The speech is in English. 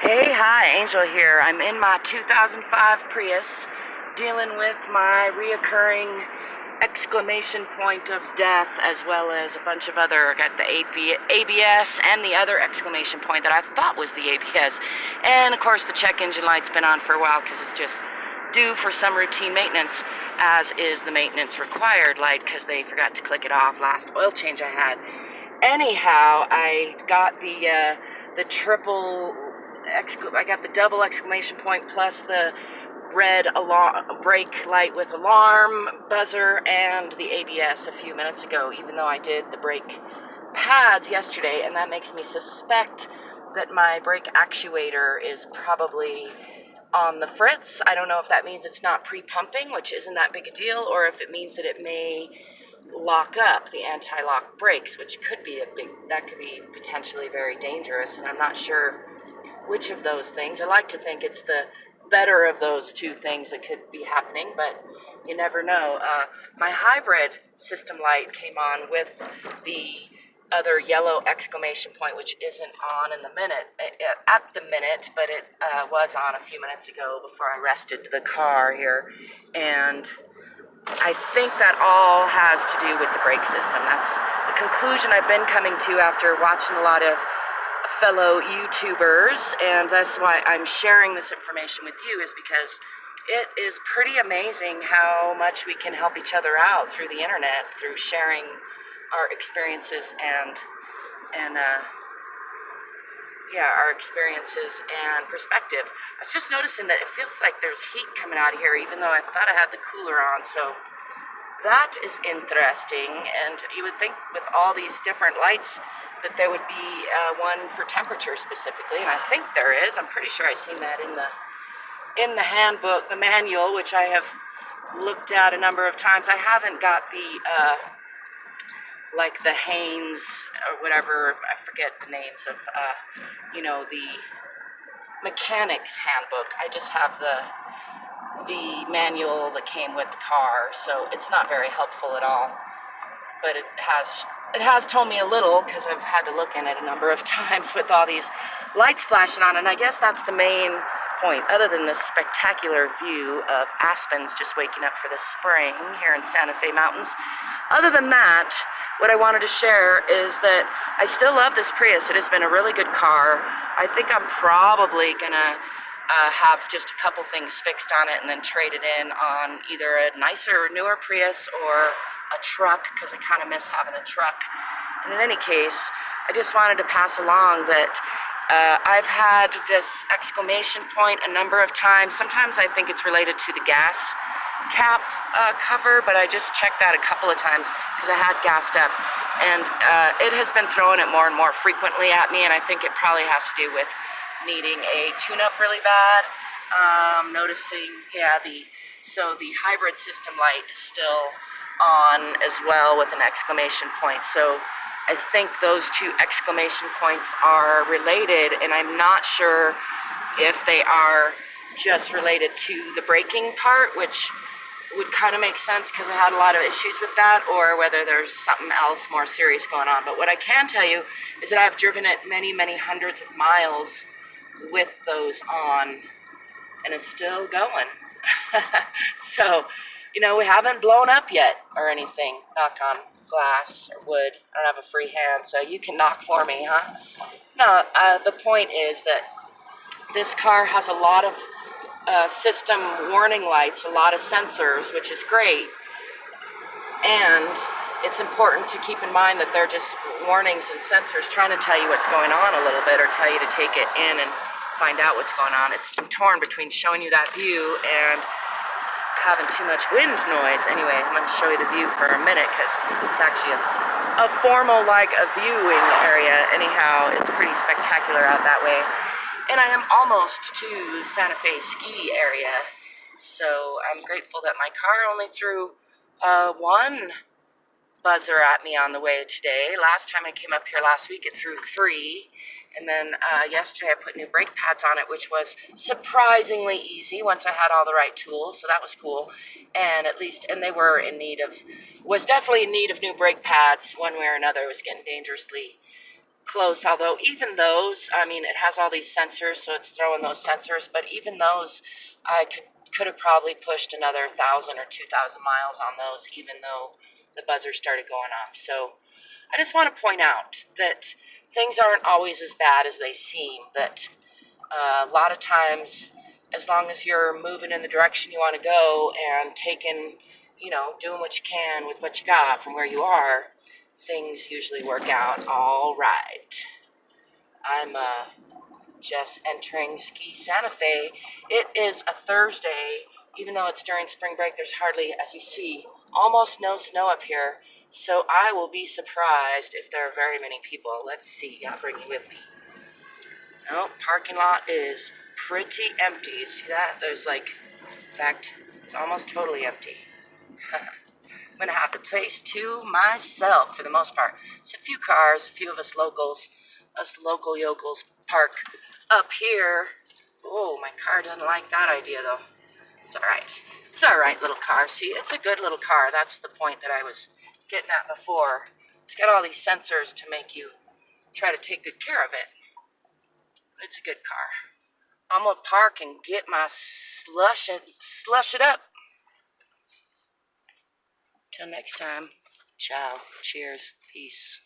Hey, hi, Angel here. I'm in my 2005 Prius dealing with my reoccurring exclamation point of death, as well as a bunch of other, got the ABS and the other exclamation point that I thought was the ABS. And of course the check engine light's been on for a while because it's just due for some routine maintenance, as is the maintenance required light because they forgot to click it off last oil change I had. Anyhow, I got the triple, I got the double exclamation point plus the red brake light with alarm buzzer and the ABS a few minutes ago, even though I did the brake pads yesterday, and that makes me suspect that my brake actuator is probably on the fritz. I don't know if that means it's not pre-pumping, which isn't that big a deal, or if it means that it may lock up the anti-lock brakes, which could be that could be potentially very dangerous, and I'm not sure which of those things. I like to think it's the better of those two things that could be happening, but you never know. My hybrid system light came on with the other yellow exclamation point, which isn't on at the minute, but it was on a few minutes ago before I rested the car here, and I think that all has to do with the brake system. That's the conclusion I've been coming to after watching a lot of fellow YouTubers, and that's why I'm sharing this information with you, is because it is pretty amazing how much we can help each other out through the internet, through sharing our experiences and our experiences and perspective. I was just noticing that it feels like there's heat coming out of here, even though I thought I had the cooler on, so that is interesting. And you would think with all these different lights that there would be one for temperature specifically, and I think there is. I'm pretty sure I've seen that in the handbook, the manual, which I have looked at a number of times. I haven't got the like the Haynes or whatever, I forget the names of the mechanics handbook. I just have the manual that came with the car, so it's not very helpful at all, but it has told me a little, because I've had to look in it a number of times with all these lights flashing on, and I guess that's the main point, other than this spectacular view of aspens just waking up for the spring here in Santa Fe Mountains. Other than that, what I wanted to share is that I still love this Prius. It has been a really good car. I think I'm probably gonna have just a couple things fixed on it and then trade it in on either a nicer, newer Prius or a truck, because I kind of miss having a truck. And in any case, I just wanted to pass along that I've had this exclamation point a number of times. Sometimes I think it's related to the gas cap cover, but I just checked that a couple of times because I had gassed up, and it has been throwing it more and more frequently at me, and I think it probably has to do with needing a tune-up really bad. Noticing, so the hybrid system light is still on as well with an exclamation point, so I think those two exclamation points are related, and I'm not sure if they are just related to the braking part, which would kind of make sense because I had a lot of issues with that, or whether there's something else more serious going on. But what I can tell you is that I've driven it many, many hundreds of miles with those on, and it's still going. So, we haven't blown up yet or anything, knock on glass or wood. I don't have a free hand, so you can knock for me, huh? No, the point is that this car has a lot of system warning lights, a lot of sensors, which is great, and it's important to keep in mind that they're just warnings and sensors trying to tell you what's going on a little bit, or tell you to take it in and find out what's going on. It's torn between showing you that view and having too much wind noise. Anyway, I'm going to show you the view for a minute because it's actually a formal, like a viewing area. Anyhow, it's pretty spectacular out that way. And I am almost to Santa Fe ski area, so I'm grateful that my car only threw one buzzer at me on the way today. Last time I came up here last week, it threw 3. And then yesterday I put new brake pads on it, which was surprisingly easy once I had all the right tools, so that was cool. And they were was definitely in need of new brake pads one way or another. It was getting dangerously close, although even those, I mean, it has all these sensors, so it's throwing those sensors, but even those, I could have probably pushed another 1,000 or 2,000 miles on those, even though the buzzer started going off. So I just want to point out that things aren't always as bad as they seem, that a lot of times, as long as you're moving in the direction you want to go and taking, doing what you can with what you got from where you are, things usually work out all right. I'm just entering Ski Santa Fe. It is a Thursday. Even though it's during spring break, there's hardly, as you see, almost no snow up here. So I will be surprised if there are very many people. Let's see. I'll bring you with me. No, parking lot is pretty empty. See that? There's in fact, it's almost totally empty. I'm going to have the place to myself for the most part. It's a few cars, a few of us local yokels park up here. Oh, my car doesn't like that idea though. It's all right. It's all right, little car. See, it's a good little car. That's the point that I was getting at before. It's got all these sensors to make you try to take good care of it. It's a good car. I'm gonna park and get my slush it up. Till next time. Ciao. Cheers. Peace.